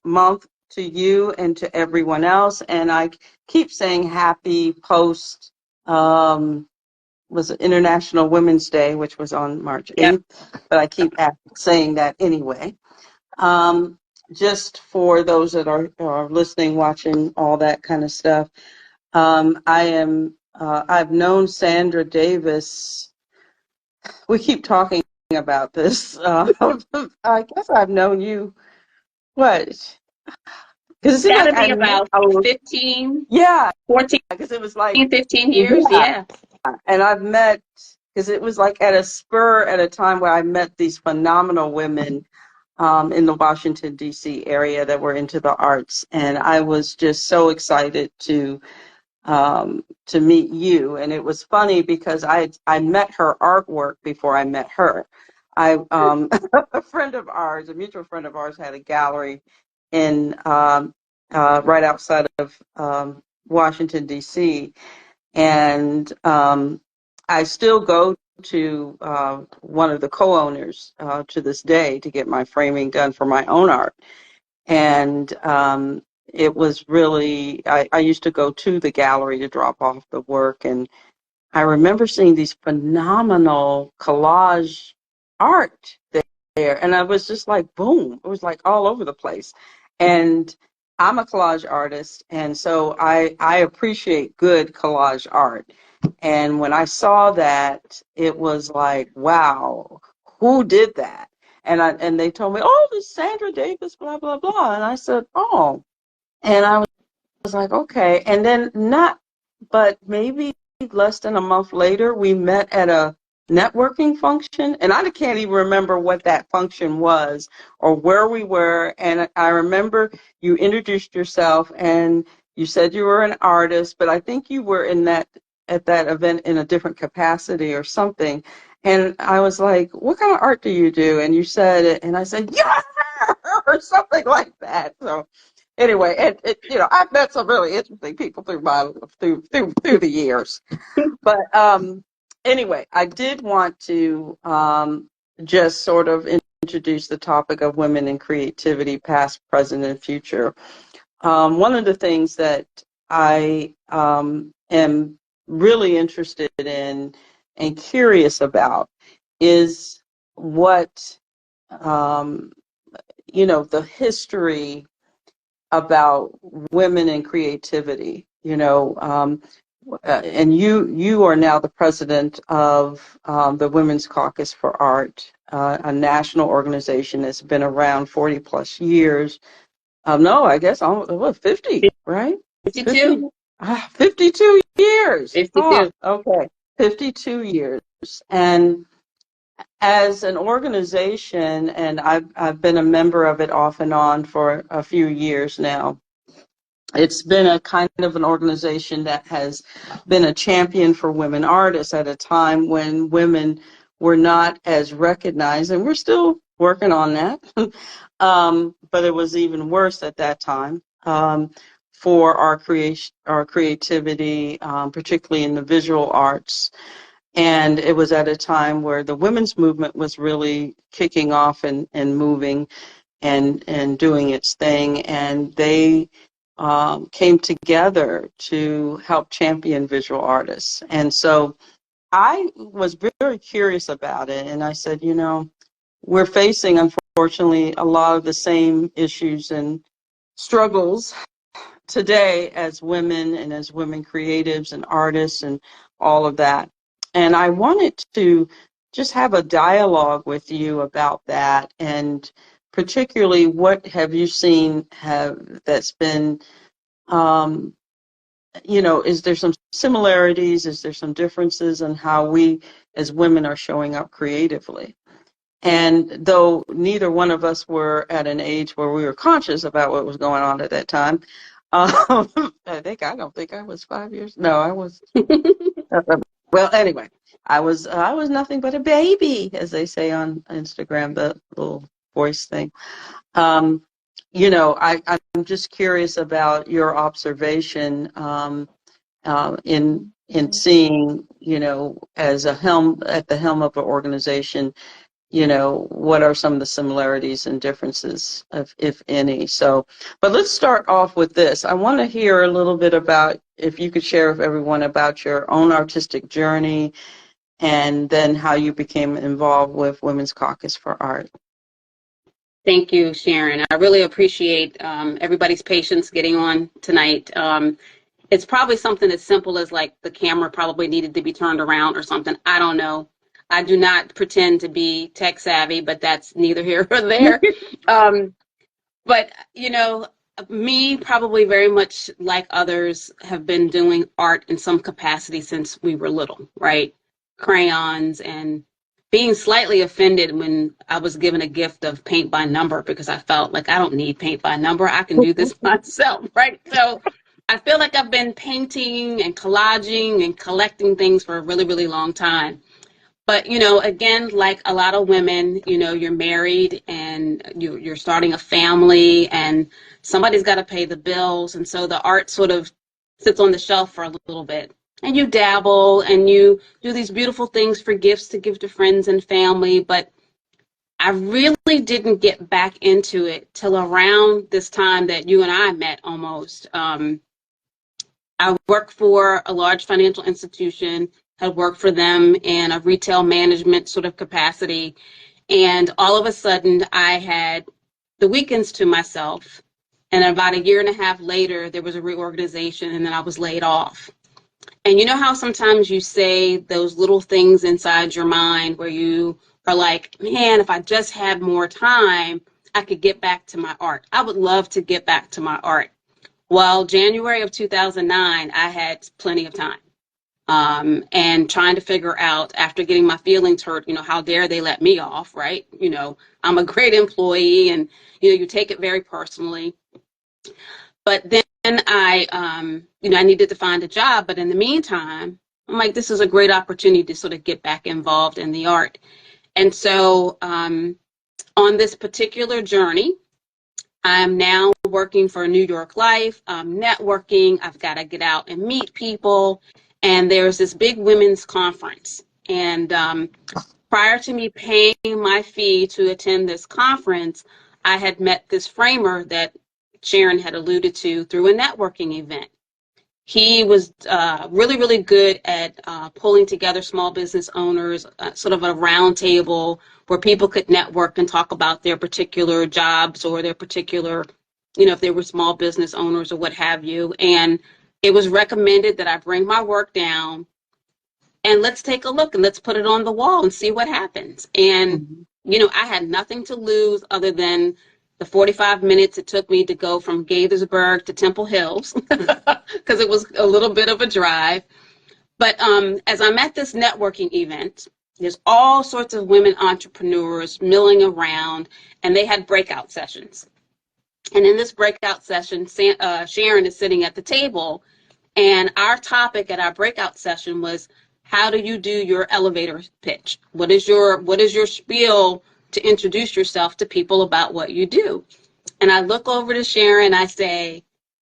Month to you and to everyone else. And I keep saying happy post, was it International Women's Day, which was on March 8th, but I keep saying that anyway. Just for those that are listening, watching, all that kind of stuff. I've known Sandra Davis. We keep talking about this. I guess I've known you, what? Because it seemed Gotta like be about 15, yeah, 14, because it was like 15 years, yeah. And I've met, because it was like at a spur at a time where I met these phenomenal women in the Washington, D.C. area that were into the arts. And I was just so excited to meet you. And it was funny because I met her artwork before I met her. A friend of ours, a mutual friend of ours, had a gallery in right outside of Washington, D.C. And I still go to one of the co-owners to this day to get my framing done for my own art. And it was really, I used to go to the gallery to drop off the work. And I remember seeing these phenomenal collage art there. And I was just like, boom, it was like all over the place. And I'm a collage artist, and so I appreciate good collage art. And when I saw that, it was like, wow, who did that? And they told me, oh, this Sandra Davis, blah, blah, blah. And I said, oh. And I was like, okay. And then but maybe less than a month later, we met at a networking function. And I can't even remember what that function was or where we were. And I remember you introduced yourself and you said you were an artist, but I think you were at that event in a different capacity or something. And I was like, what kind of art do you do? And you said it, and I said, yeah, or something like that. So anyway, I've met some really interesting people through the years. But anyway, I did want to just sort of introduce the topic of women in creativity, past, present, and future. One of the things that I am really interested in and curious about is what the history about women and creativity, and you are now the president of the Women's Caucus for Art, a national organization that's been around 40 plus years. No, I guess almost 50, right? 52. 52 years. 52. Okay, 52 years. And as an organization, and I've been a member of it off and on for a few years now, it's been a kind of an organization that has been a champion for women artists at a time when women were not as recognized, and we're still working on that. But it was even worse at that time for our creativity, particularly in the visual arts. And it was at a time where the women's movement was really kicking off and moving and doing its thing. And they came together to help champion visual artists. And so I was very curious about it. And I said, we're facing, unfortunately, a lot of the same issues and struggles today as women and as women creatives and artists and all of that. And I wanted to just have a dialogue with you about that, and particularly what have you seen that's been, is there some similarities? Is there some differences in how we as women are showing up creatively? And though neither one of us were at an age where we were conscious about what was going on at that time, I don't think I was 5 years. No, I was. Well, anyway, I was nothing but a baby, as they say on Instagram, the little voice thing. I'm just curious about your observation in seeing, as at the helm of an organization, you know, what are some of the similarities and differences, if any. So, but let's start off with this. I want to hear a little bit about, if you could share with everyone about your own artistic journey and then how you became involved with Women's Caucus for Art. Thank you, Sharon. I really appreciate everybody's patience getting on tonight. It's probably something as simple as like the camera probably needed to be turned around or something. I don't know. I do not pretend to be tech savvy, but that's neither here or there. But, you know, me probably very much like others have been doing art in some capacity since we were little, right? Crayons, and being slightly offended when I was given a gift of paint by number, because I felt like I don't need paint by number. I can do this myself, right? So I feel like I've been painting and collaging and collecting things for a really, really long time. But, you know, again, like a lot of women, you know, you're married and you're starting a family and somebody's got to pay the bills. And so the art sort of sits on the shelf for a little bit. And you dabble and you do these beautiful things for gifts to give to friends and family. But I really didn't get back into it till around this time that you and I met almost. I worked for a large financial institution, had worked for them in a retail management sort of capacity. And all of a sudden I had the weekends to myself. And about a year and a half later, there was a reorganization and then I was laid off. And you know how sometimes you say those little things inside your mind where you are like, man, if I just had more time, I could get back to my art. I would love to get back to my art. Well, January of 2009, I had plenty of time. And trying to figure out, after getting my feelings hurt, you know, how dare they let me off, right? You know, I'm a great employee and, you know, you take it very personally. But then I, you know, I needed to find a job. But in the meantime, I'm like, this is a great opportunity to sort of get back involved in the art. And so on this particular journey, I'm now working for New York Life, networking. I've got to get out and meet people. And there's this big women's conference. And prior to me paying my fee to attend this conference, I had met this framer that Sharon had alluded to through a networking event. He was really, really good at pulling together small business owners, sort of a round table where people could network and talk about their particular jobs or their particular, you know, if they were small business owners or what have you. And it was recommended that I bring my work down and let's take a look and let's put it on the wall and see what happens. And, you know, I had nothing to lose other than the 45 minutes it took me to go from Gaithersburg to Temple Hills, because it was a little bit of a drive. But as I'm at this networking event, there's all sorts of women entrepreneurs milling around, and they had breakout sessions. And in this breakout session, Sharon is sitting at the table, and our topic at our breakout session was, how do you do your elevator pitch? What is your spiel to introduce yourself to people about what you do? And I look over to Sharon, I say,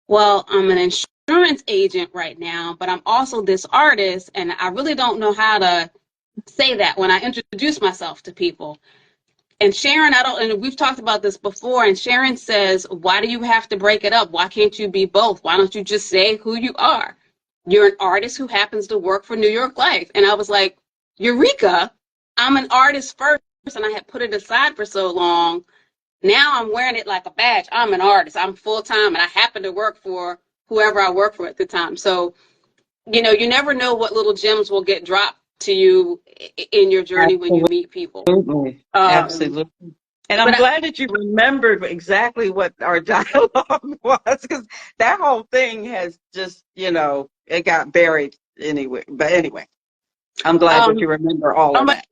well, I'm an insurance agent right now, but I'm also this artist, and I really don't know how to say that when I introduce myself to people. And Sharon, and we've talked about this before, and Sharon says, why do you have to break it up? Why can't you be both? Why don't you just say who you are? You're an artist who happens to work for New York Life. And I was like, Eureka, I'm an artist first, and I had put it aside for so long. Now I'm wearing it like a badge. I'm an artist. I'm full-time, and I happen to work for whoever I work for at the time. So, you know, you never know what little gems will get dropped to you in your journey when you meet people. Absolutely. And I'm glad that you remembered exactly what our dialogue was, because that whole thing has just, you know, it got buried anyway. But anyway, I'm glad that you remember all of that.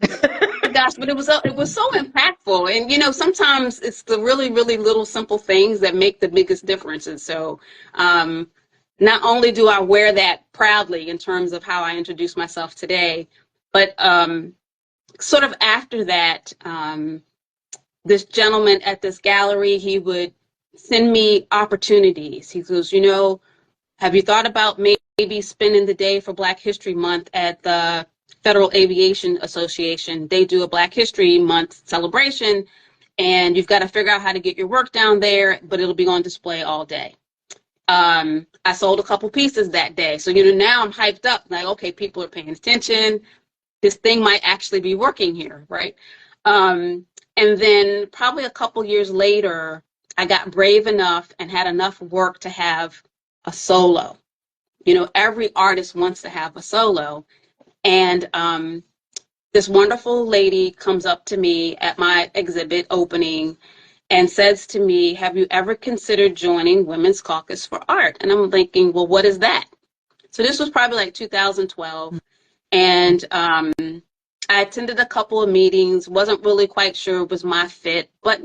Gosh, but it was so impactful. And, you know, sometimes it's the really, really little simple things that make the biggest differences. So not only do I wear that proudly in terms of how I introduce myself today, but sort of after that, this gentleman at this gallery, he would send me opportunities. He goes, you know, have you thought about maybe spending the day for Black History Month at the Federal Aviation Association, they do a Black History Month celebration, and you've got to figure out how to get your work down there, but it'll be on display all day. I sold a couple pieces that day. So, now I'm hyped up, like, okay, people are paying attention. This thing might actually be working here, right? And then probably a couple years later, I got brave enough and had enough work to have a solo. Every artist wants to have a solo. And this wonderful lady comes up to me at my exhibit opening and says to me, "Have you ever considered joining Women's Caucus for Art?" And I'm thinking, well, what is that? So this was probably like 2012. And I attended a couple of meetings, wasn't really quite sure it was my fit, but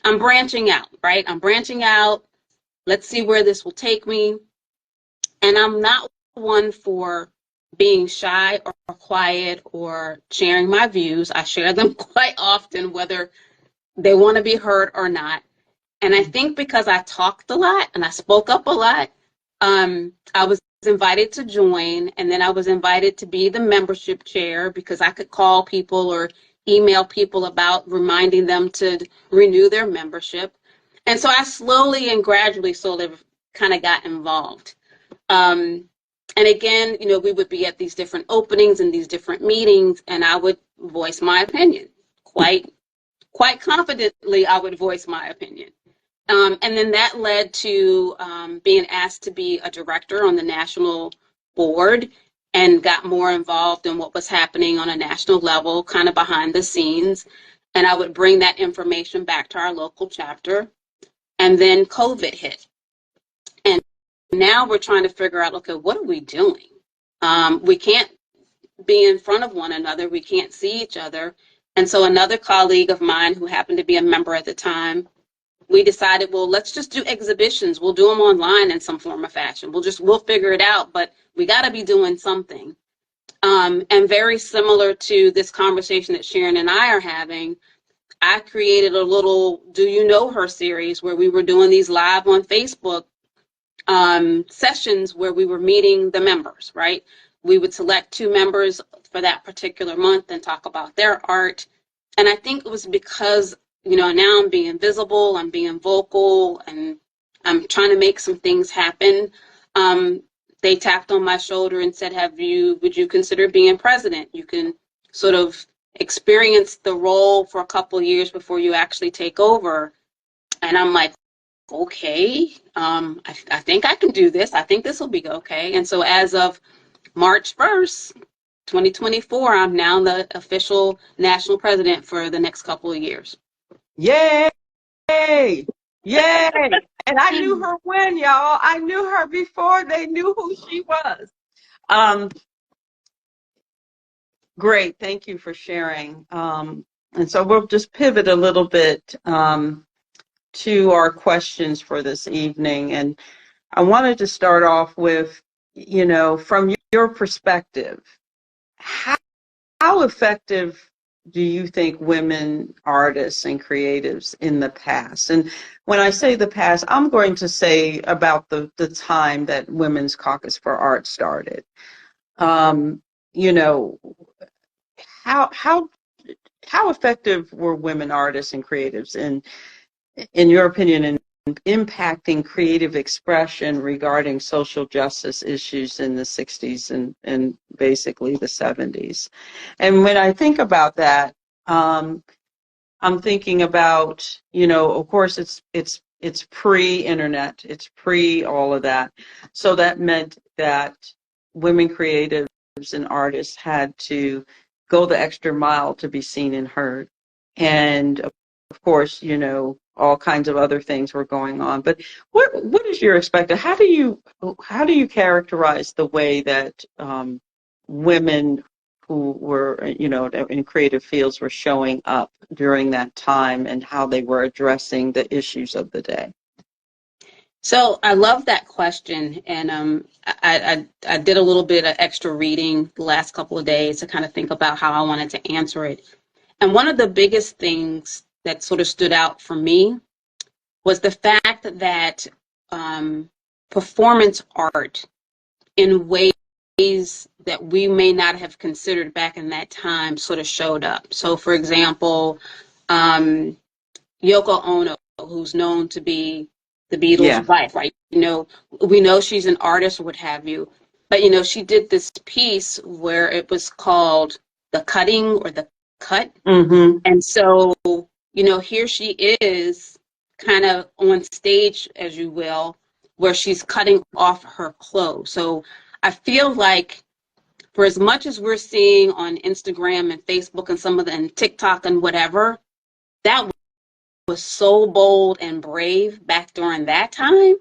I'm branching out, right? I'm branching out. Let's see where this will take me. And I'm not one for being shy or quiet or sharing my views. I share them quite often, whether they want to be heard or not. And I think because I talked a lot and I spoke up a lot, I was invited to join, and then I was invited to be the membership chair because I could call people or email people about reminding them to renew their membership. And so I slowly and gradually sort of kind of got involved. And again, we would be at these different openings and these different meetings, and I would voice my opinion. Quite confidently, I would voice my opinion. And then that led to being asked to be a director on the national board, and got more involved in what was happening on a national level, kind of behind the scenes. And I would bring that information back to our local chapter. And then COVID hit. And now we're trying to figure out, okay, what are we doing? We can't be in front of one another. We can't see each other. And so another colleague of mine who happened to be a member at the time, we decided, well, let's just do exhibitions. We'll do them online in some form or fashion. We'll figure it out, but we got to be doing something. And very similar to this conversation that Sharon and I are having, I created a little Do You Know Her series where we were doing these live on Facebook sessions where we were meeting the members, right? We would select 2 members for that particular month and talk about their art. And I think it was because, now I'm being visible, I'm being vocal, and I'm trying to make some things happen. They tapped on my shoulder and said, would you consider being president? You can sort of experience the role for a couple of years before you actually take over. And I'm like, okay, I think I can do this. I think this will be okay. And so as of March 1st, 2024, I'm now the official national president for the next couple of years. Yay! Yay! And I knew her when, y'all. I knew her before they knew who she was. Great. Thank you for sharing. And so we'll just pivot a little bit to our questions for this evening. And I wanted to start off with, from your perspective, how effective do you think women artists and creatives in the past? And when I say the past, I'm going to say about the time that Women's Caucus for Art started. How effective were women artists and creatives in your opinion in impacting creative expression regarding social justice issues in the 60s and basically the 70s? And when I think about that, I'm thinking about, of course it's pre-internet, it's pre all of that. So that meant that women creatives and artists had to go the extra mile to be seen and heard. And of course, all kinds of other things were going on. But what is your perspective? How do you characterize the way that women who were, in creative fields were showing up during that time and how they were addressing the issues of the day? So I love that question, and I did a little bit of extra reading the last couple of days to kind of think about how I wanted to answer it. And one of the biggest things that sort of stood out for me was the fact that performance art in ways that we may not have considered back in that time sort of showed up. So, for example, Yoko Ono, who's known to be the Yeah. Beatles' wife, right? We know she's an artist or what have you, but she did this piece where it was called The Cutting or The Cut. Mm-hmm. And so, here she is kind of on stage, as you will, where she's cutting off her clothes. So I feel like for as much as we're seeing on Instagram and Facebook and and TikTok and whatever, that was so bold and brave back during that time,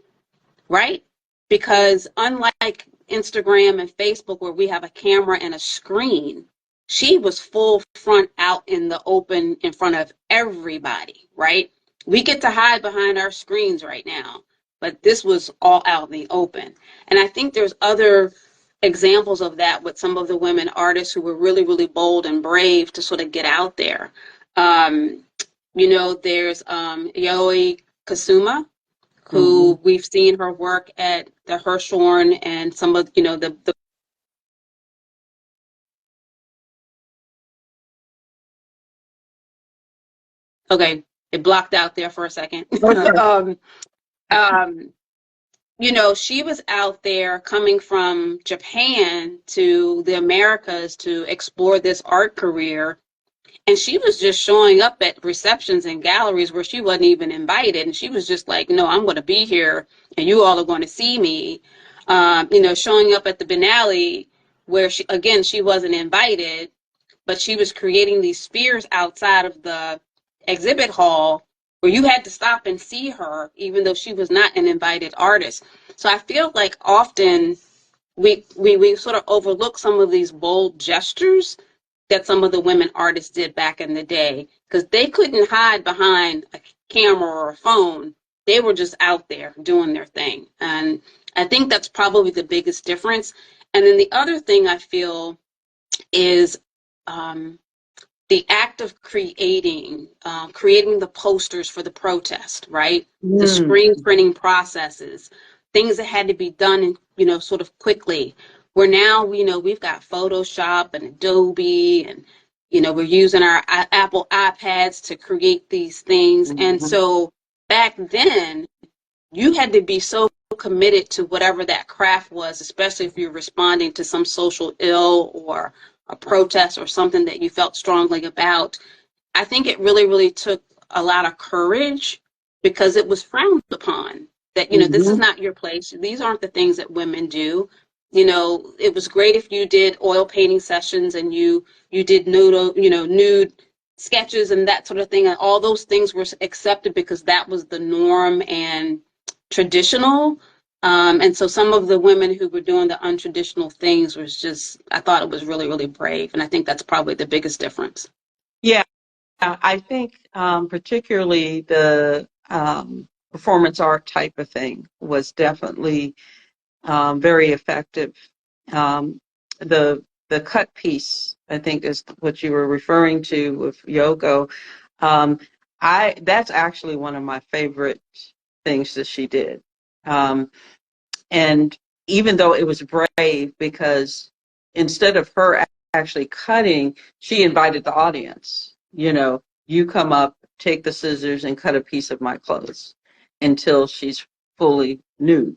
right? Because unlike Instagram and Facebook, where we have a camera and a screen, she was full front out in the open in front of everybody, right? We get to hide behind our screens right now, but this was all out in the open. And I think there's other examples of that with some of the women artists who were really, really bold and brave to sort of get out there. There's Yayoi Kusama, who we've seen her work at the Hirshhorn and some of, the okay, it blocked out there for a second. She was out there coming from Japan to the Americas to explore this art career. And she was just showing up at receptions and galleries where she wasn't even invited. And she was just like, no, I'm going to be here and you all are going to see me. Showing up at the Biennale where she wasn't invited, but she was creating these spheres outside of the exhibit hall where you had to stop and see her, even though she was not an invited artist. So I feel like often we sort of overlook some of these bold gestures that some of the women artists did back in the day, because they couldn't hide behind a camera or a phone. They were just out there doing their thing. And I think that's probably the biggest difference. And then the other thing I feel is the act of creating the posters for the protest, right? The screen printing processes, things that had to be done, sort of quickly. Where now, we've got Photoshop and Adobe and, we're using our Apple iPads to create these things. And so back then, you had to be so committed to whatever that craft was, especially if you're responding to some social ill or a protest or something that you felt strongly about. I think it really, really took a lot of courage because it was frowned upon that, this is not your place. These aren't the things that women do. It was great if you did oil painting sessions and you did nude sketches and that sort of thing. And all those things were accepted because that was the norm and traditional. And so some of the women who were doing the untraditional things I thought it was really, really brave. And I think that's probably the biggest difference. Yeah, I think particularly the performance art type of thing was definitely very effective. The cut piece, I think, is what you were referring to with Yoko. That's actually one of my favorite things that she did. And even though it was brave, because instead of her actually cutting, she invited the audience. You come up, take the scissors, and cut a piece of my clothes until she's fully nude.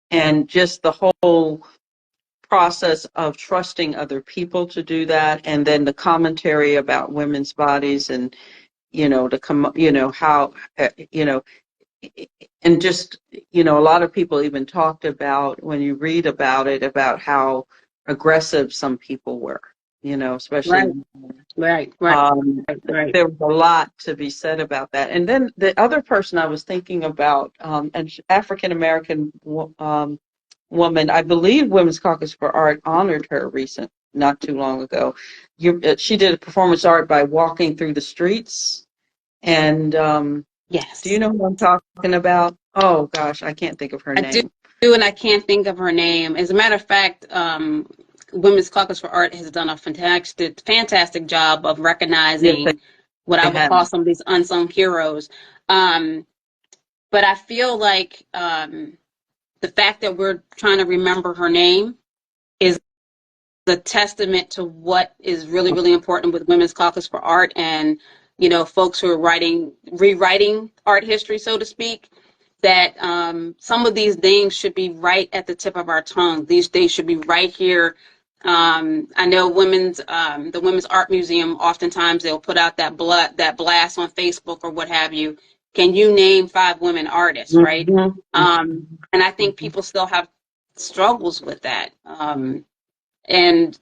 And just the whole process of trusting other people to do that, and then the commentary about women's bodies and how and just a lot of people even talked about, when you read about it, about how aggressive some people were, especially right. There was a lot to be said about that. And then the other person I was thinking about, an African American woman, I believe Women's Caucus for Art honored her not too long ago. She did a performance art by walking through the streets. And yes, do you know who I'm talking about? Oh gosh, I can't think of her name. I do, and I can't think of her name. As a matter of fact, Women's Caucus for Art has done a fantastic job of recognizing what I would call some of these unsung heroes. But I feel like the fact that we're trying to remember her name is a testament to what is really, really important with Women's Caucus for Art and, you know, folks who are rewriting art history, so to speak, that some of these names should be right at the tip of our tongue. These days should be right here. I know the Women's Art Museum, oftentimes they'll put out that blast on Facebook or what have you. Can you name 5 women artists, right? And I think people still have struggles with that. And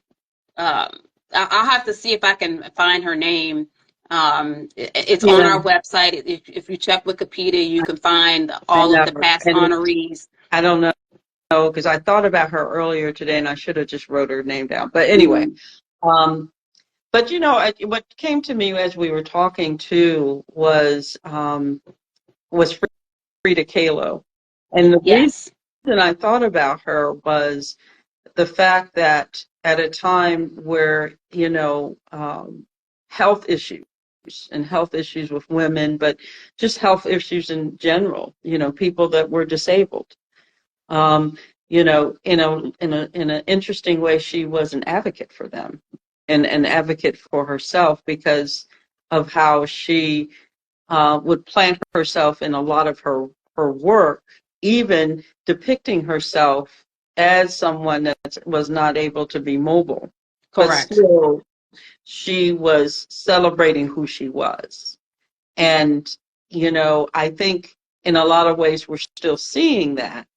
I'll have to see if I can find her name. It's on our website. If you check Wikipedia, you can find all of the past honorees. I don't know because I thought about her earlier today and I should have just wrote her name down. But anyway, but you know, what came to me as we were talking too was Frida Kahlo, and the reason I thought about her was the fact that at a time where, you know, health issues with women, but just health issues in general, you know, people that were disabled, you know, in an interesting way, she was an advocate for them and an advocate for herself because of how she would plant herself in a lot of her work, even depicting herself as someone that was not able to be mobile. Correct. But still, she was celebrating who she was. And, you know, I think in a lot of ways we're still seeing that.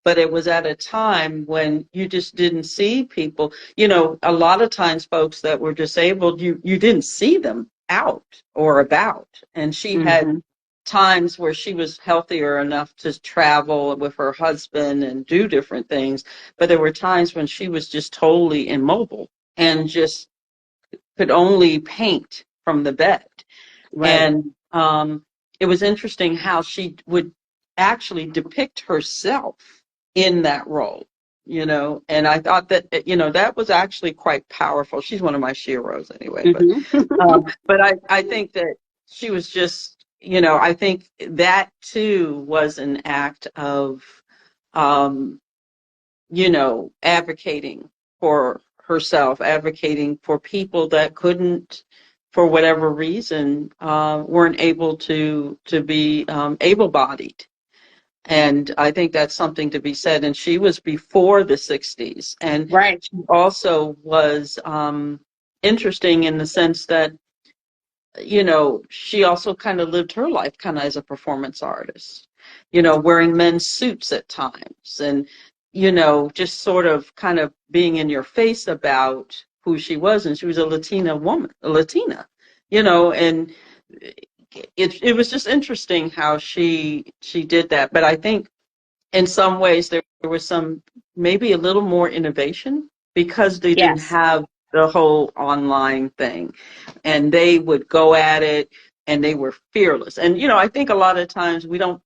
But it was at a time when you just didn't see people. You know, a lot of times folks that were disabled, you didn't see them out or about. And she had times where she was healthier enough to travel with her husband and do different things. But there were times when she was just totally immobile and just could only paint from the bed. Right. And it was interesting how she would actually depict herself in that role, you know, and I thought that, you know, that was actually quite powerful. She's one of my sheroes anyway, but I think that she was just, you know, I think that too was an act of, you know, advocating for herself, advocating for people that couldn't, for whatever reason, weren't able to be able-bodied. And I think that's something to be said. And she was before the 60s. And she also was interesting in the sense that, you know, she also kind of lived her life kind of as a performance artist, you know, wearing men's suits at times and, you know, just sort of kind of being in your face about who she was. And she was a Latina woman, you know, and it was just interesting how she did that. But I think in some ways there was some maybe a little more innovation because they didn't have the whole online thing, and they would go at it and they were fearless. And you know, I think a lot of times we don't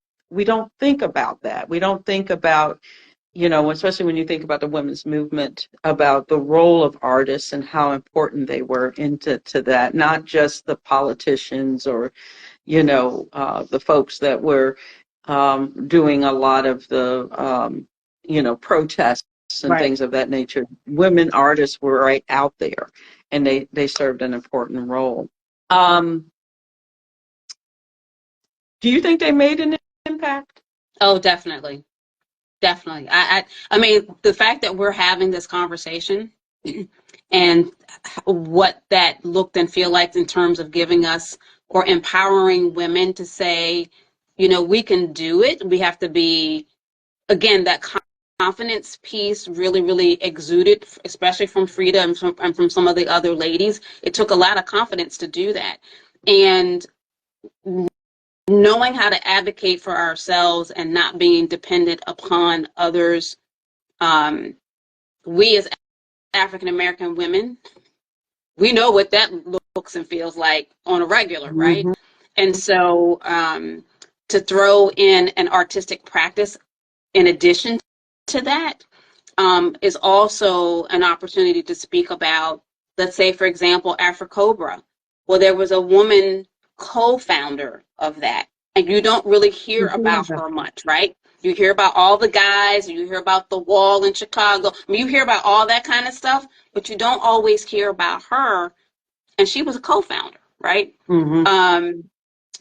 think about that. We don't think about, you know, especially when you think about the women's movement, about the role of artists and how important they were into that, not just the politicians or, you know, the folks that were doing a lot of the, you know, protests and things of that nature. Women artists were right out there, and they served an important role. Do you think they made an impact? Oh, definitely. Definitely. I mean, the fact that we're having this conversation and what that looked and feel like in terms of giving us or empowering women to say, you know, we can do it. We have to be, again, that confidence piece really, really exuded, especially from Frida and from some of the other ladies. It took a lot of confidence to do that. And knowing how to advocate for ourselves and not being dependent upon others. We as African American women, we know what that looks and feels like on a regular, right? And so to throw in an artistic practice in addition to that is also an opportunity to speak about, let's say, for example, AfriCobra. Well, there was a woman co-founder of that, and you don't really hear about her much, right? You hear about all the guys, you hear about the wall in Chicago. I mean, you hear about all that kind of stuff, but you don't always hear about her. And she was a co-founder, right? Mm-hmm.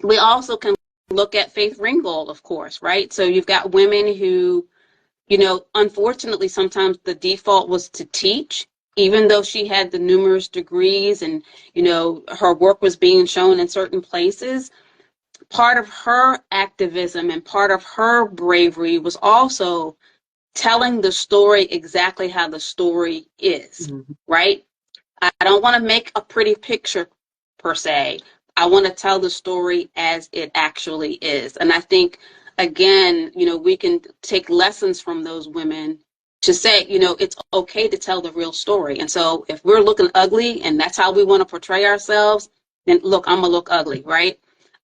We also can look at Faith Ringgold, of course, right? So you've got women who, you know, unfortunately, sometimes the default was to teach, even though she had the numerous degrees and, you know, her work was being shown in certain places. Part of her activism and part of her bravery was also telling the story exactly how the story is, Mm-hmm. right? I don't want to make a pretty picture per se. I want to tell the story as it actually is. And I think, again, you know, we can take lessons from those women to say, you know, it's okay to tell the real story. And so if we're looking ugly and that's how we want to portray ourselves, then look, I'm going to look ugly, right?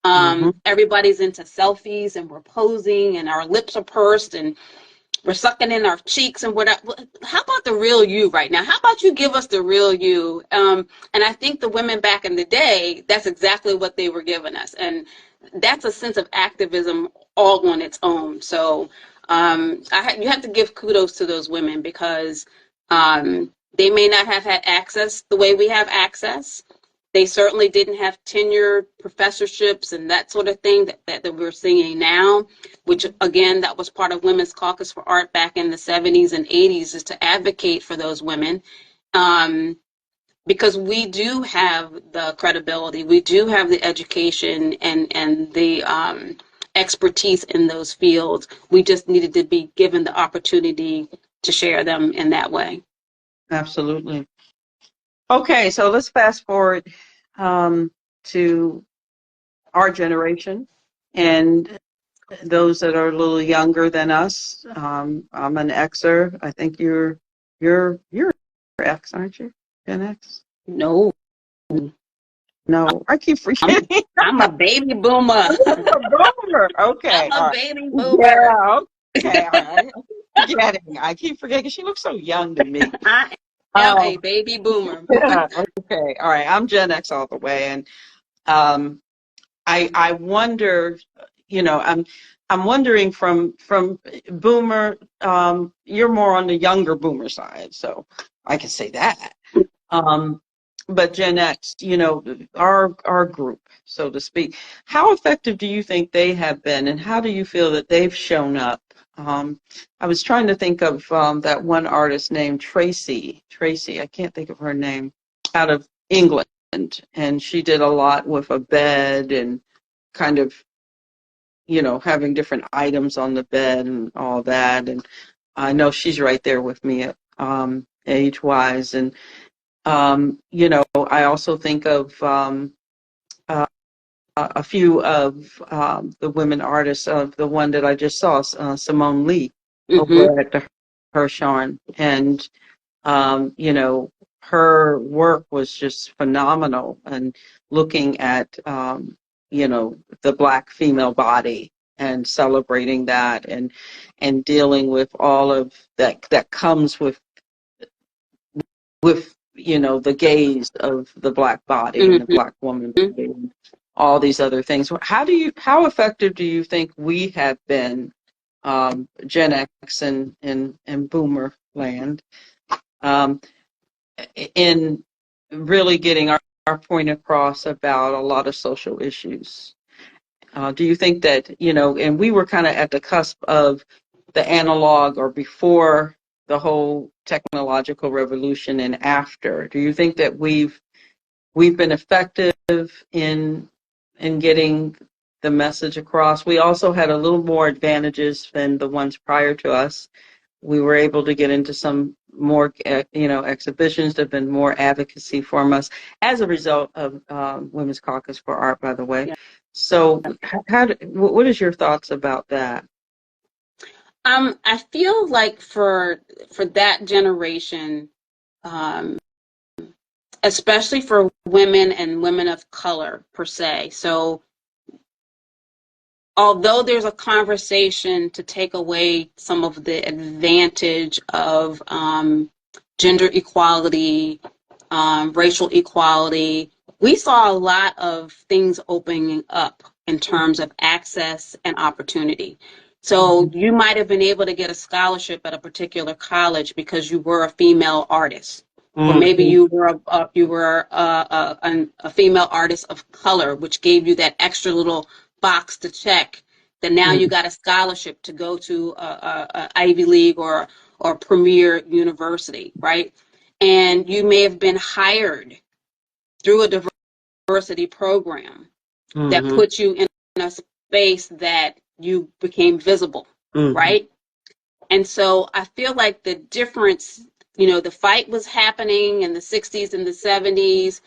Mm-hmm. Everybody's into selfies and we're posing and our lips are pursed and we're sucking in our cheeks and whatever. How about the real you right now? How about you give us the real you? And I think the women back in the day, that's exactly what they were giving us. And that's a sense of activism all on its own. So you have to give kudos to those women because they may not have had access the way we have access. They certainly didn't have tenured professorships and that sort of thing that we're seeing now, which, again, that was part of Women's Caucus for Art back in the 70s and 80s, is to advocate for those women. Because we do have the credibility, we do have the education and the expertise in those fields. We just needed to be given the opportunity to share them in that way. Absolutely. Okay, so let's fast forward to our generation and those that are a little younger than us. I'm an Xer. I think you're X, aren't you? Gen X? No, No, I keep forgetting. I'm a baby boomer. I'm a boomer. Okay, I'm all a right. baby boomer. Yeah, okay, all right. I keep forgetting because she looks so young to me. I am a baby boomer. Yeah, okay, all right. I'm Gen X all the way, and um, I wonder, you know, I'm wondering from boomer, you're more on the younger boomer side, so I can say that. Um, but Gen X, you know, our group, so to speak, how effective do you think they have been, and how do you feel that they've shown up? I was trying to think of that one artist named Tracy. I can't think of her name, out of England, and she did a lot with a bed and kind of, you know, having different items on the bed and all that. And I know she's right there with me, age-wise. And you know, I also think of a few of the women artists. The one that I just saw, Simone Lee, Mm-hmm. over at the Hirshhorn, and you know, her work was just phenomenal. And looking at you know, the Black female body and celebrating that, and dealing with all of that comes with you know, the gaze of the Black body and the Mm-hmm. Black woman body and all these other things. How effective do you think we have been, Gen X and Boomer land, um, in really getting our point across about a lot of social issues? Do you think that, you know, and we were kind of at the cusp of the analog, or before the whole technological revolution and after, do you think that we've been effective in getting the message across? We also had a little more advantages than the ones prior to us. We were able to get into some more, you know, exhibitions. There've been more advocacy from us as a result of Women's Caucus for Art, by the way. Yeah. So, what is your thoughts about that? I feel like for that generation, um, especially for women and women of color per se. So although there's a conversation to take away some of the advantage of gender equality, racial equality, we saw a lot of things opening up in terms of access and opportunity. So you might have been able to get a scholarship at a particular college because you were a female artist, or maybe you were a female artist of color, which gave you that extra little box to check. That now you got a scholarship to go to a Ivy League or premier university, right? And you may have been hired through a diversity program that puts you in a space that you became visible, right? And so I feel like the difference, the fight was happening in the 60s and the 70s.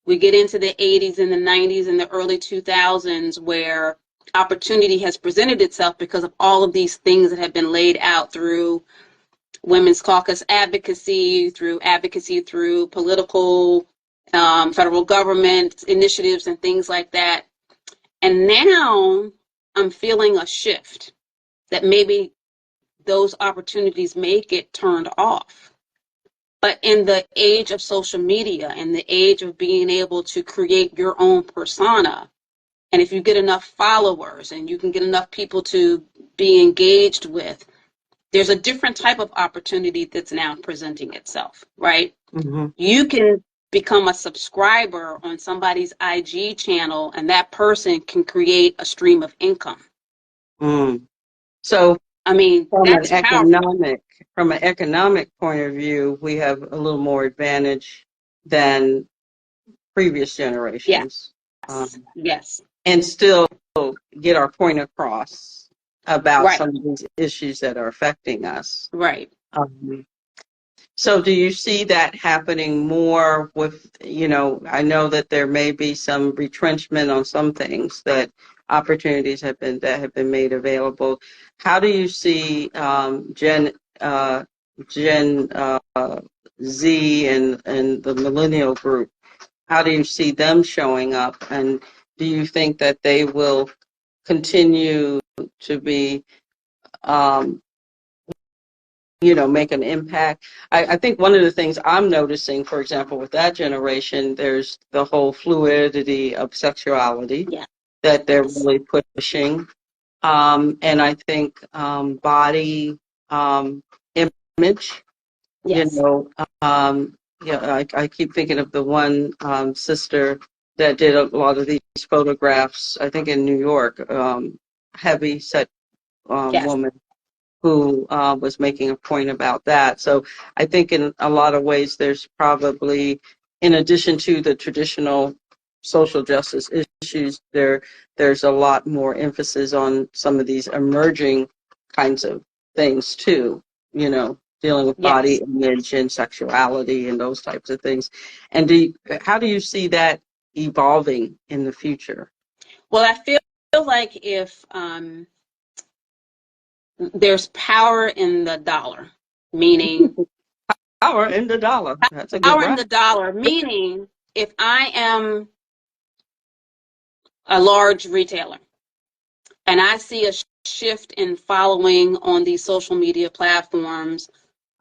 We get into the 80s and the 90s and the early 2000s where opportunity has presented itself because of all of these things that have been laid out through Women's Caucus advocacy, through political, federal government initiatives and things like that. And now I'm feeling a shift that maybe those opportunities may get turned off. But in the age of social media and the age of being able to create your own persona, and if you get enough followers and you can get enough people to be engaged with, there's a different type of opportunity that's now presenting itself, right? You can become a subscriber on somebody's IG channel, and that person can create a stream of income. So, I mean, that's powerful. From an economic point of view, we have a little more advantage than previous generations. Yes. And still get our point across about some of these issues that are affecting us. Right. So do you see that happening more with, I know that there may be some retrenchment on some things, that opportunities have been made available. How do you see Gen Z and the millennial group? How do you see them showing up? And do you think that they will continue to be make an impact? I think one of the things I'm noticing, for example, with that generation, there's the whole fluidity of sexuality that they're really pushing. And I think body image, I keep thinking of the one sister that did a lot of these photographs, I think in New York, heavy set woman, who was making a point about that. So I think in a lot of ways there's probably, in addition to the traditional social justice issues, there's a lot more emphasis on some of these emerging kinds of things too, dealing with body image and sexuality and those types of things. And how do you see that evolving in the future? Well, I feel like if there's power in the dollar, meaning power in the dollar. That's a good power in the dollar, meaning if I am a large retailer and I see a shift in following on these social media platforms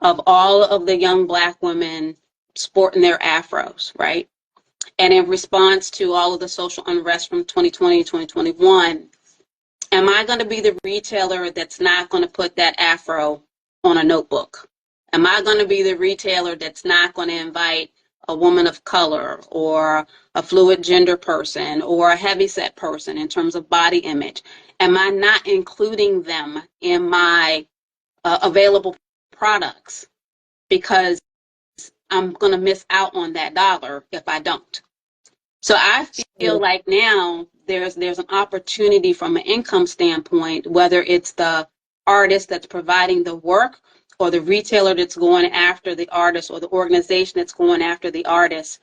of all of the young Black women sporting their afros, right? And in response to all of the social unrest from 2020, 2021, am I going to be the retailer that's not going to put that afro on a notebook? Am I going to be the retailer that's not going to invite a woman of color or a fluid gender person or a heavyset person in terms of body image? Am I not including them in my available products because I'm going to miss out on that dollar if I don't? So I feel like now there's an opportunity from an income standpoint, whether it's the artist that's providing the work or the retailer that's going after the artist or the organization that's going after the artist.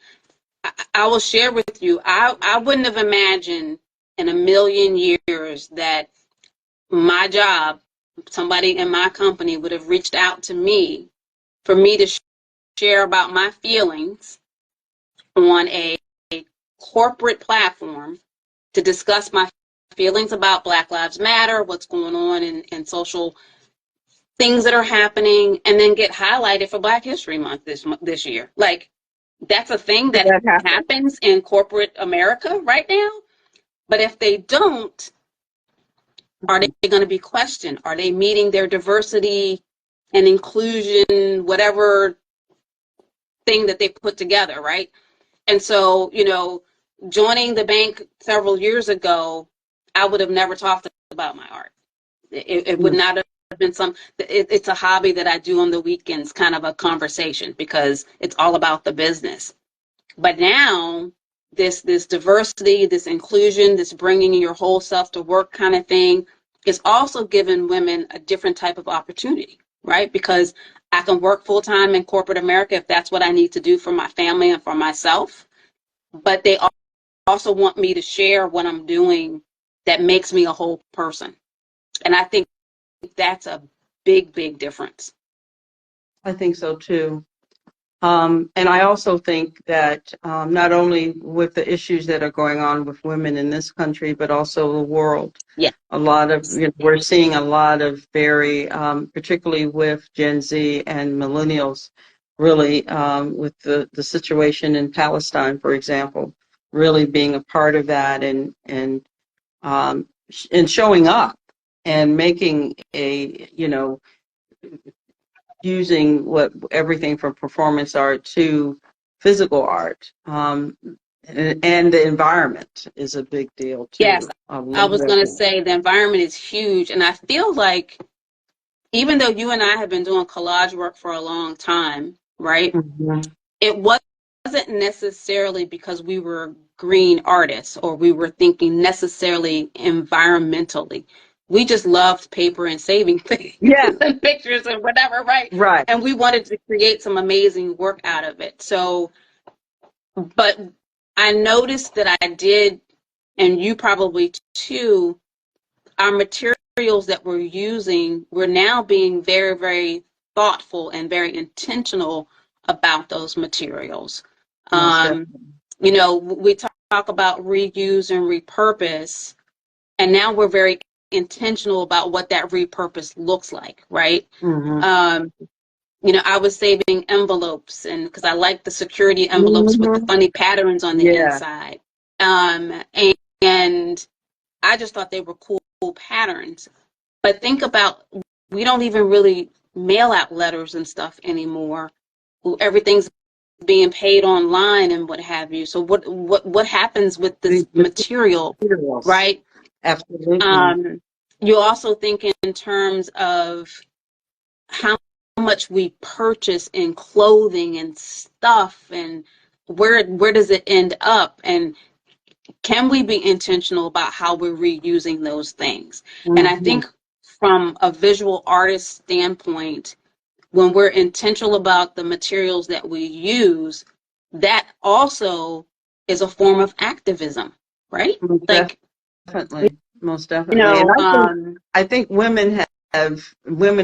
I will share with you, I wouldn't have imagined in a million years that my job, somebody in my company would have reached out to me for me to share about my feelings on a corporate platform to discuss my feelings about Black Lives Matter, what's going on in social things that are happening, and then get highlighted for Black History Month this year. Like, that's a thing that happens in corporate America right now. But if they don't, Are they going to be questioned? Are they meeting their diversity and inclusion, whatever thing that they put together, right? And so, joining the bank several years ago, I would have never talked about my art. It would not have been it's a hobby that I do on the weekends, kind of a conversation, because it's all about the business. But now, this diversity, this inclusion, this bringing your whole self to work kind of thing is also giving women a different type of opportunity, right? Because I can work full time in corporate America if that's what I need to do for my family and for myself. But they also want me to share what I'm doing that makes me a whole person. And I think that's a big, big difference. I think so too. And I also think that not only with the issues that are going on with women in this country, but also the world. Yeah. A lot of, we're seeing a lot of very, particularly with Gen Z and millennials, really with the situation in Palestine, for example, really being a part of that and showing up and making using everything from performance art to physical art, and the environment is a big deal too. Yes, I was going to say the environment is huge, and I feel like even though you and I have been doing collage work for a long time, right? Mm-hmm. It wasn't necessarily because we were green artists or we were thinking necessarily environmentally. We just loved paper and saving things, and pictures and whatever, right? Right. And we wanted to create some amazing work out of it. So, but I noticed that I did, and you probably too, our materials that we're using, we're now being very, very thoughtful and very intentional about those materials. We talk about reuse and repurpose, and now we're very intentional about what that repurpose looks like, right? Mm-hmm. I was saving envelopes, and because I like the security envelopes with the funny patterns on the inside. And I just thought they were cool patterns. But think about, we don't even really mail out letters and stuff anymore. Everything's being paid online and what have you. So what happens with this material, right? Absolutely. You also think in terms of how much we purchase in clothing and stuff, and where does it end up, and can we be intentional about how we're reusing those things? Mm-hmm. And I think from a visual artist standpoint, when we're intentional about the materials that we use, that also is a form of activism, right? Most definitely. I think women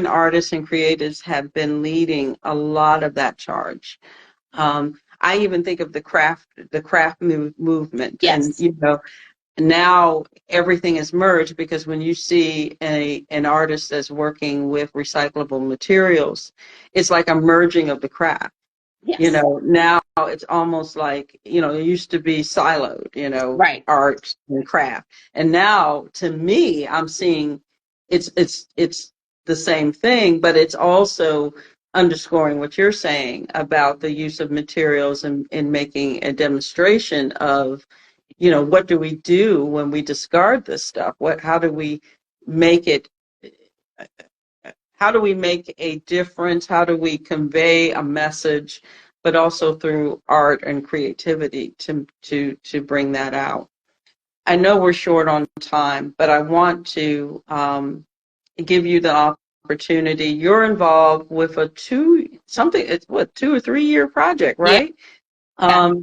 artists and creatives have been leading a lot of that charge. I even think of the craft movement. Yes. And now everything is merged, because when you see an artist that's working with recyclable materials, it's like a merging of the craft. Yes. Now it's almost like, it used to be siloed, right. Art and craft. And now, to me, I'm seeing it's the same thing, but it's also underscoring what you're saying about the use of materials and in making a demonstration of, what do we do when we discard this stuff? How do we make it? How do we make a difference? How do we convey a message, but also through art and creativity to bring that out? I know we're short on time, but I want to give you the opportunity. You're involved with a 2 or 3 year project, right? Yeah.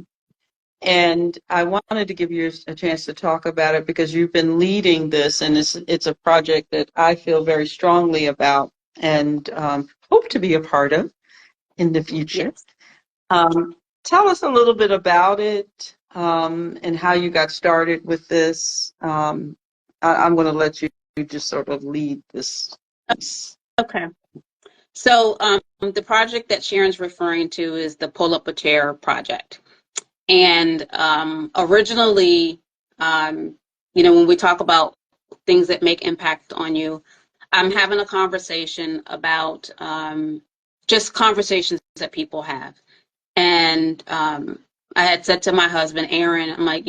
And I wanted to give you a chance to talk about it, because you've been leading this, and it's a project that I feel very strongly about and hope to be a part of in the future. Yes. Tell us a little bit about it and how you got started with this. I'm going to let you just sort of lead this. Okay. So the project that Sharon's referring to is the Pull Up a Chair project. And originally, when we talk about things that make impact on you. I'm having a conversation about just conversations that people have. And I had said to my husband, Aaron, I'm like,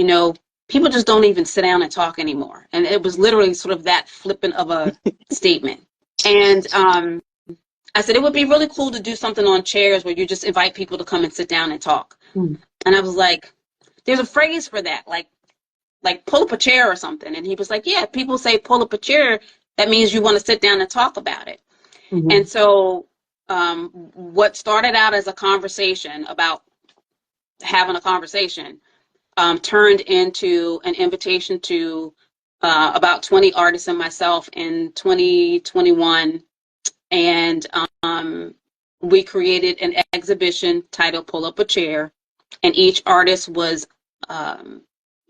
people just don't even sit down and talk anymore. And it was literally sort of that flippant of a statement. And I said, it would be really cool to do something on chairs where you just invite people to come and sit down and talk. And I was like, there's a phrase for that, like pull up a chair or something. And he was like, yeah, people say pull up a chair. That means you want to sit down and talk about it. And so what started out as a conversation about having a conversation turned into an invitation to about 20 artists and myself in 2021. And we created an exhibition titled Pull Up a Chair. And each artist was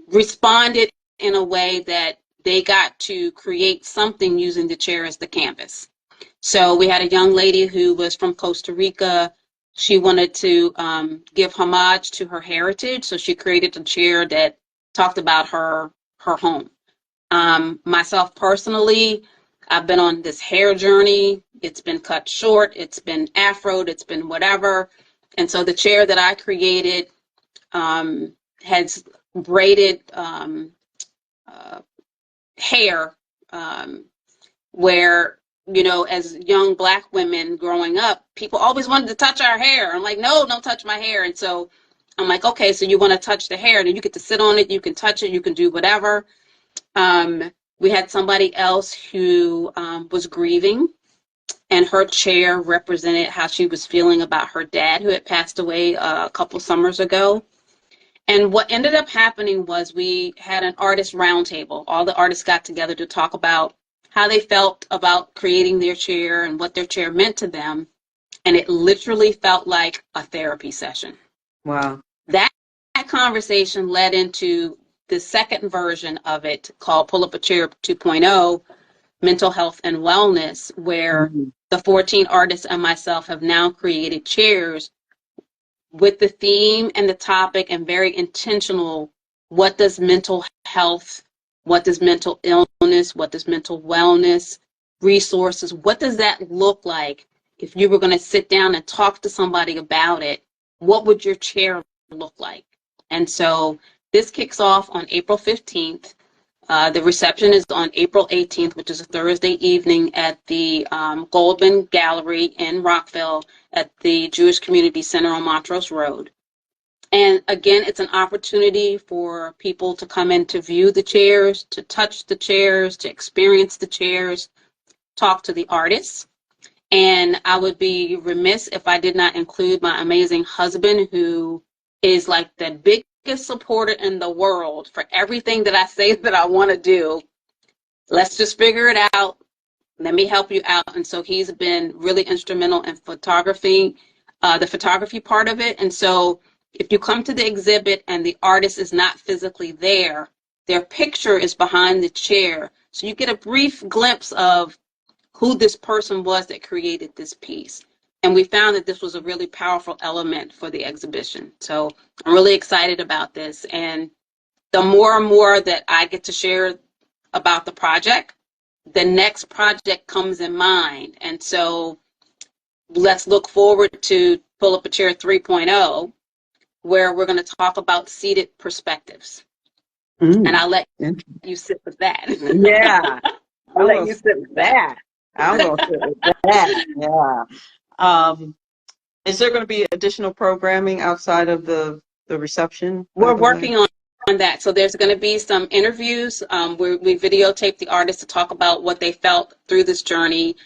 responded in a way that they got to create something using the chair as the canvas. So we had a young lady who was from Costa Rica. She wanted to give homage to her heritage, so she created a chair that talked about her home. Myself personally, I've been on this hair journey. It's been cut short, it's been afroed, it's been whatever. And so the chair that I created has braided hair where, as young Black women growing up, people always wanted to touch our hair. I'm like, no, don't touch my hair. And so I'm like, okay, so you want to touch the hair, then you get to sit on it, you can touch it, you can do whatever. We had somebody else who was grieving, and her chair represented how she was feeling about her dad, who had passed away a couple summers ago. And what ended up happening was we had an artist roundtable. All the artists got together to talk about how they felt about creating their chair and what their chair meant to them. And it literally felt like a therapy session. Wow. That conversation led into the second version of it called Pull Up a Chair 2.0, Mental Health and Wellness, where the 14 artists and myself have now created chairs with the theme and the topic and very intentional. What does mental health, what does mental illness, what does mental wellness, resources, what does that look like if you were going to sit down and talk to somebody about it? What would your chair look like? And so this kicks off on April 15th. The reception is on April 18th, which is a Thursday evening at the Goldman Gallery in Rockville at the Jewish Community Center on Montrose Road. And again, it's an opportunity for people to come in to view the chairs, to touch the chairs, to experience the chairs, talk to the artists. And I would be remiss if I did not include my amazing husband, who is like the biggest supporter in the world for everything that I say that I want to do. Let's just figure it out. Let me help you out. And so he's been really instrumental in photography, the photography part of it. And so if you come to the exhibit and the artist is not physically there, their picture is behind the chair. So you get a brief glimpse of who this person was that created this piece. And we found that this was a really powerful element for the exhibition. So I'm really excited about this. And the more and more that I get to share about the project, the next project comes in mind. And so let's look forward to Pull Up a Chair 3.0, where we're going to talk about seated perspectives. And I'll let you sit with that. Yeah, I'll let you sit with that. I'm going to sit with that. Yeah. Is there going to be additional programming outside of the reception? We're working on that. So there's going to be some interviews where we videotape the artists to talk about what they felt through this journey.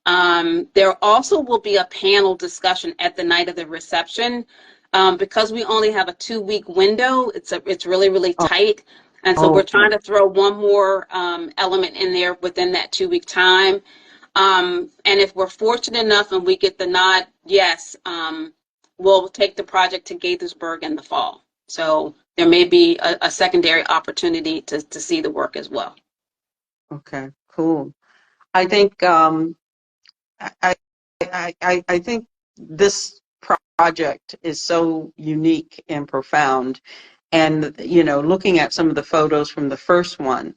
There also will be a panel discussion at the night of the reception. Because we only have a 2-week window, it's really, really tight. And so we're trying to throw one more element in there within that 2-week time. And if we're fortunate enough and we get the nod, yes, we'll take the project to Gaithersburg in the fall. So there may be a secondary opportunity to see the work as well. Okay, cool. I think I think this project is so unique and profound. And, looking at some of the photos from the first one,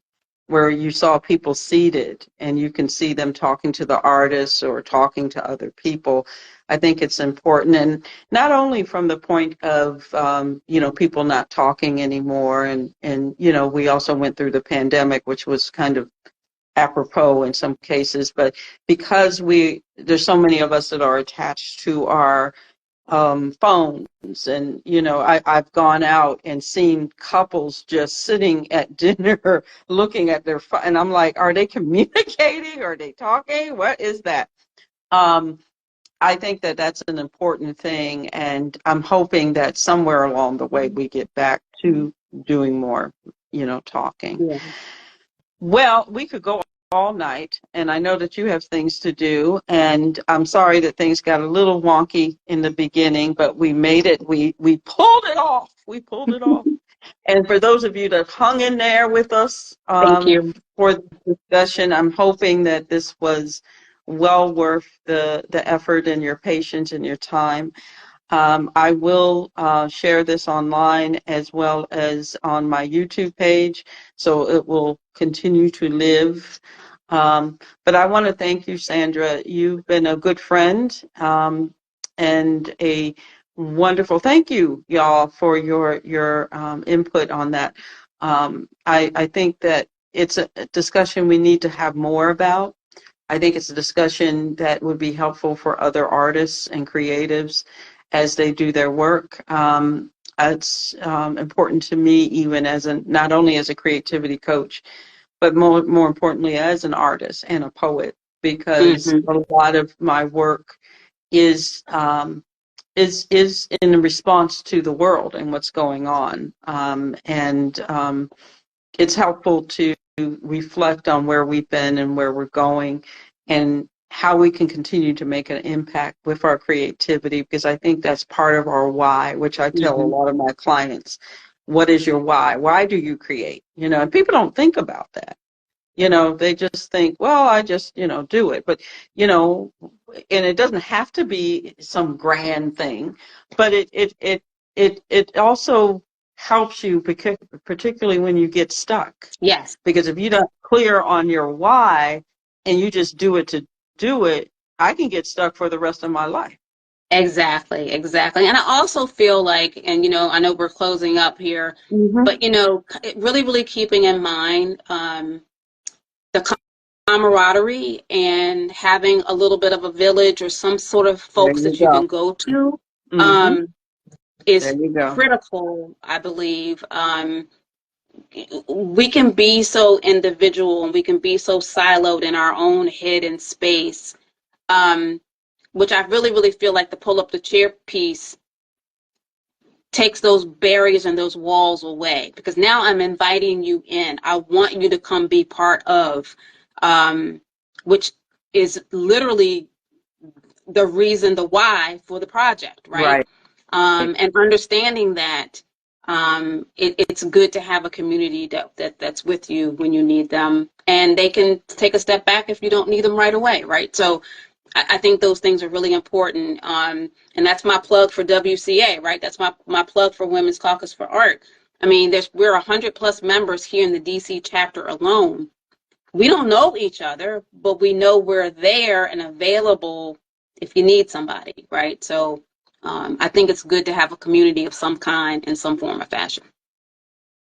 where you saw people seated and you can see them talking to the artists or talking to other people. I think it's important, and not only from the point of people not talking anymore, and we also went through the pandemic, which was kind of apropos in some cases, but because there's so many of us that are attached to our phones, and I've gone out and seen couples just sitting at dinner looking at their phone, and I'm like, are they communicating? Are they talking? What is that? I think that that's an important thing, and I'm hoping that somewhere along the way we get back to doing more, talking. Yeah. Well, we could go all night, and I know that you have things to do, and I'm sorry that things got a little wonky in the beginning, but we made it. We pulled it off. We pulled it off. And for those of you that hung in there with us Thank you. for the discussion, I'm hoping that this was well worth the effort and your patience and your time. I will share this online as well as on my YouTube page, so it will continue to live. But I want to thank you, Sandra. You've been a good friend and a wonderful. Thank you, y'all, for your input on that. I think that it's a discussion we need to have more about. I think it's a discussion that would be helpful for other artists and creatives as they do their work. It's important to me, even not only as a creativity coach, but more importantly as an artist and a poet, because a lot of my work is in response to the world and what's going on, and it's helpful to reflect on where we've been and where we're going, and how we can continue to make an impact with our creativity, because I think that's part of our why, which I tell a lot of my clients. What is your why? Why do you create? And people don't think about that. They just think, well, I just, do it. But, and it doesn't have to be some grand thing, but it also helps you, particularly when you get stuck. Yes. Because if you're not clear on your why and you just do it to do it, I can get stuck for the rest of my life. Exactly. And I also feel like, and I know we're closing up here, but really, really keeping in mind the camaraderie and having a little bit of a village or some sort of folks that you can go to is critical, I believe. We can be so individual and we can be so siloed in our own head and space, which I really, really feel like the pull up the chair piece takes those barriers and those walls away, because now I'm inviting you in. I want you to come be part of, which is literally the reason, the why for the project, right? And understanding that it's good to have a community that's with you when you need them, and they can take a step back if you don't need them right away, right? So I think those things are really important, and that's my plug for WCA, right? That's my plug for Women's Caucus for Art. I mean, we're 100+ members here in the DC chapter alone. We don't know each other, but we know we're there and available if you need somebody, right? So I think it's good to have a community of some kind in some form or fashion.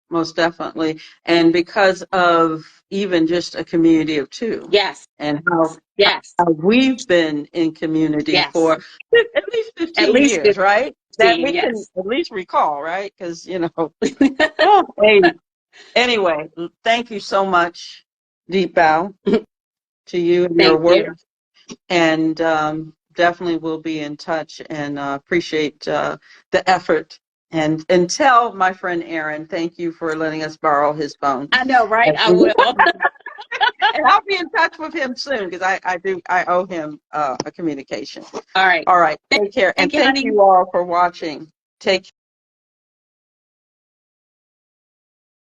Most definitely. And because of even just a community of two. Yes. And how we've been in community for at least 15 years, right? That we can at least recall, right? Because, anyway, thank you so much. Deep bow to you and your work. And definitely we'll be in touch, and appreciate the effort. And tell my friend Aaron, thank you for letting us borrow his phone. I know, right? I will. And I'll be in touch with him soon, because I owe him a communication. All right. All right. Take care. And thank you all for watching. Take care.